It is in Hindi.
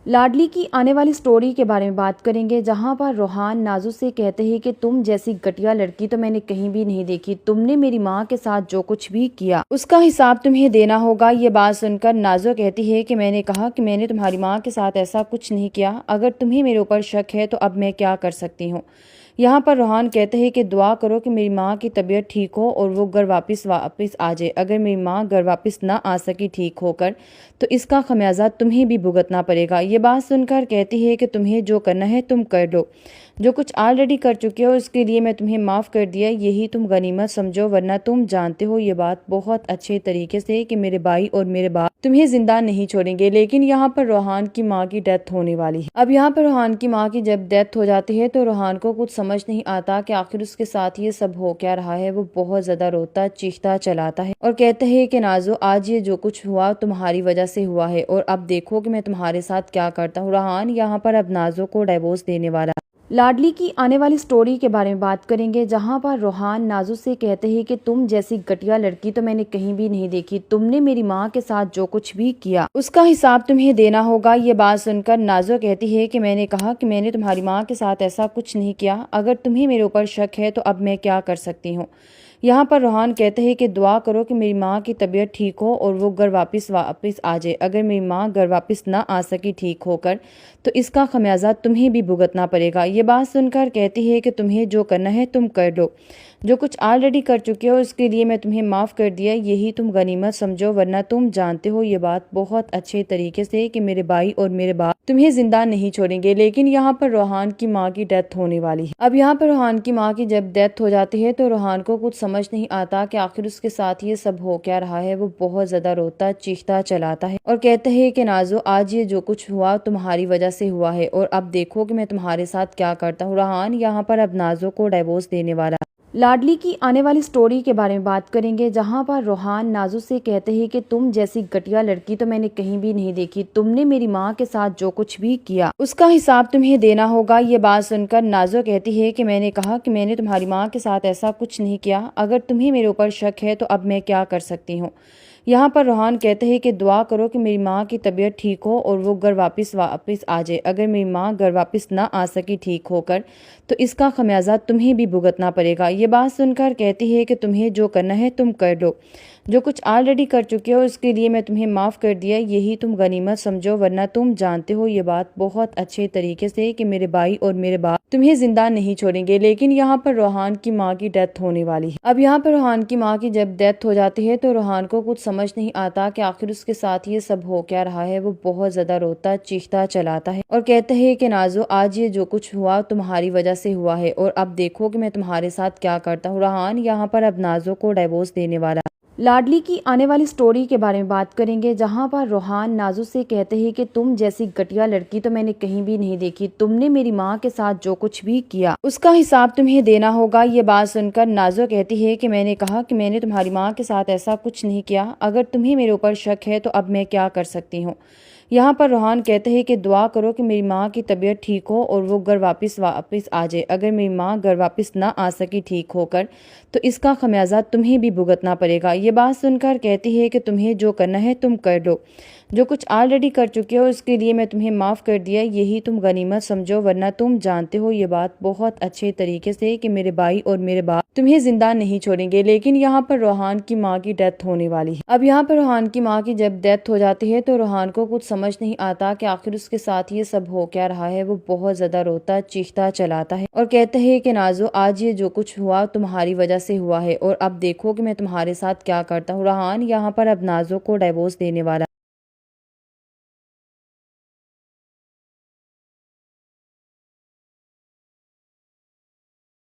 लाडली की आने वाली स्टोरी के बारे में बात करेंगे, जहां पर रोहान नाजू से कहते हैं कि तुम जैसी घटिया लड़की तो मैंने कहीं भी नहीं देखी। तुमने मेरी माँ के साथ जो कुछ भी किया उसका हिसाब तुम्हें देना होगा। ये बात सुनकर नाजू कहती है कि मैंने कहा कि मैंने तुम्हारी माँ के साथ ऐसा कुछ नहीं किया। अगर तुम्हें मेरे ऊपर शक है तो अब मैं क्या कर सकती हूँ। यहाँ पर रोहान कहते हैं कि दुआ करो कि मेरी माँ की तबीयत ठीक हो और वो घर वापस आ जाए। अगर मेरी माँ घर वापस ना आ सकी ठीक होकर तो इसका खमियाजा तुम्हें भी भुगतना पड़ेगा। ये बात सुनकर कहती है कि तुम्हें जो करना है तुम कर लो। जो कुछ ऑलरेडी कर चुके हो उसके लिए मैं तुम्हें माफ़ कर दिया, यही तुम गनीमत समझो, वरना तुम जानते हो ये बात बहुत अच्छे तरीके से कि मेरे भाई और मेरे बाप तुम्हें जिंदा नहीं छोड़ेंगे। लेकिन यहाँ पर रोहान की माँ की डेथ होने वाली है। अब यहाँ पर रोहान की माँ की जब डेथ हो जाती है तो रोहान को कुछ समझ नहीं आता कि आखिर उसके साथ ये सब हो क्या रहा है। वो बहुत ज्यादा रोता चीखता चलाता है और कहता है कि नाजो, आज ये जो कुछ हुआ तुम्हारी वजह से हुआ है और अब देखो कि मैं तुम्हारे साथ क्या करता हूँ। रोहान यहाँ पर अब नाजो को डिवोर्स देने वाला। लाडली की आने वाली स्टोरी के बारे में बात करेंगे, जहां पर रोहान नाजू से कहते हैं कि तुम जैसी घटिया लड़की तो मैंने कहीं भी नहीं देखी। तुमने मेरी माँ के साथ जो कुछ भी किया उसका हिसाब तुम्हें देना होगा। ये बात सुनकर नाजू कहती है कि मैंने कहा कि मैंने तुम्हारी माँ के साथ ऐसा कुछ नहीं किया। अगर तुम्हें मेरे ऊपर शक है तो अब मैं क्या कर सकती हूँ। यहाँ पर रोहान कहते हैं कि दुआ करो कि मेरी माँ की तबीयत ठीक हो और वो घर वापस आ जाए। अगर मेरी माँ घर वापस ना आ सकी ठीक होकर तो इसका खमियाजा तुम्हें भी भुगतना पड़ेगा। ये बात सुनकर कहती है कि तुम्हें जो करना है तुम कर लो। जो कुछ ऑलरेडी कर चुके हो उसके लिए मैं तुम्हें माफ़ कर दिया, यही तुम गनीमत समझो, वरना तुम जानते हो ये बात बहुत अच्छे तरीके से कि मेरे भाई और मेरे बाप तुम्हें जिंदा नहीं छोड़ेंगे। लेकिन यहाँ पर रोहान की माँ की डेथ होने वाली है। अब यहाँ पर रोहान की माँ की जब डेथ हो जाती है तो रोहान को कुछ समझ नहीं आता कि आखिर उसके साथ ये सब हो क्या रहा है। वो बहुत ज्यादा रोता चीखता चलाता है और कहता है कि नाजो, आज ये जो कुछ हुआ तुम्हारी वजह से हुआ है और अब देखो कि मैं तुम्हारे साथ क्या करता हूँ। रोहान यहाँ पर अब नाजो को डिवोर्स देने वाला। लाडली की आने वाली स्टोरी के बारे में बात करेंगे, जहां पर रोहान नाजू से कहते हैं कि तुम जैसी घटिया लड़की तो मैंने कहीं भी नहीं देखी। तुमने मेरी माँ के साथ जो कुछ भी किया उसका हिसाब तुम्हें देना होगा। ये बात सुनकर नाजो कहती है कि मैंने कहा कि मैंने तुम्हारी माँ के साथ ऐसा कुछ नहीं किया। अगर तुम्हें मेरे ऊपर शक है तो अब मैं क्या कर सकती हूँ। यहाँ पर रोहान कहते हैं कि दुआ करो कि मेरी माँ की तबीयत ठीक हो और वो घर वापस आ जाए। अगर मेरी माँ घर वापस ना आ सकी ठीक होकर तो इसका खमियाजा तुम्हें भी भुगतना पड़ेगा। ये बात सुनकर कहती है कि तुम्हें जो करना है तुम कर लो। जो कुछ ऑलरेडी कर चुके हो उसके लिए मैं तुम्हें माफ़ कर दिया, यही तुम गनीमत समझो, वरना तुम जानते हो ये बात बहुत अच्छे तरीके से कि मेरे भाई और मेरे बाप तुम्हें जिंदा नहीं छोड़ेंगे। लेकिन यहाँ पर रोहान की माँ की डेथ होने वाली है। अब यहाँ पर रोहान की माँ की जब डेथ हो जाती है तो रोहान को कुछ समझ नहीं आता कि आखिर उसके साथ ये सब हो क्या रहा है। वो बहुत ज्यादा रोता चीखता चलाता है और कहता है कि नाजो, आज ये जो कुछ हुआ तुम्हारी वजह से हुआ है और अब देखो कि मैं तुम्हारे साथ क्या करता हूँ। रोहान यहाँ पर अब नाजो को डिवोर्स देने वाला। लाडली की आने वाली स्टोरी के बारे में बात करेंगे, जहां पर रोहान नाजू से कहते हैं कि तुम जैसी घटिया लड़की तो मैंने कहीं भी नहीं देखी। तुमने मेरी माँ के साथ जो कुछ भी किया उसका हिसाब तुम्हें देना होगा। ये बात सुनकर नाजो कहती है कि मैंने कहा कि मैंने तुम्हारी माँ के साथ ऐसा कुछ नहीं किया। अगर तुम्हें मेरे ऊपर शक है तो अब मैं क्या कर सकती हूँ। यहाँ पर रोहान कहते हैं कि दुआ करो कि मेरी माँ की तबीयत ठीक हो और वो घर वापस आ जाए। अगर मेरी माँ घर वापस ना आ सकी ठीक होकर तो इसका खमियाजा तुम्हें भी भुगतना पड़ेगा। ये बात सुनकर कहती है कि तुम्हें जो करना है तुम कर लो। जो कुछ ऑलरेडी कर चुके हो उसके लिए मैं तुम्हें माफ़ कर दिया, यही तुम गनीमत समझो, वरना तुम जानते हो ये बात बहुत अच्छे तरीके से कि मेरे भाई और मेरे बाप तुम्हें जिंदा नहीं छोड़ेंगे। लेकिन यहाँ पर रोहान की माँ की डेथ होने वाली है। अब यहाँ पर रोहान की माँ की जब डेथ हो जाती है तो रोहान को कुछ समझ नहीं आता कि आखिर उसके साथ ये सब हो क्या रहा है। वो बहुत ज्यादा रोता चीखता चलाता है और कहता है कि नाजो, आज ये जो कुछ हुआ तुम्हारी वजह से हुआ है और अब देखो कि मैं तुम्हारे साथ क्या करता हूँ। रोहान यहाँ पर अब नाजो को डिवोर्स देने वाला।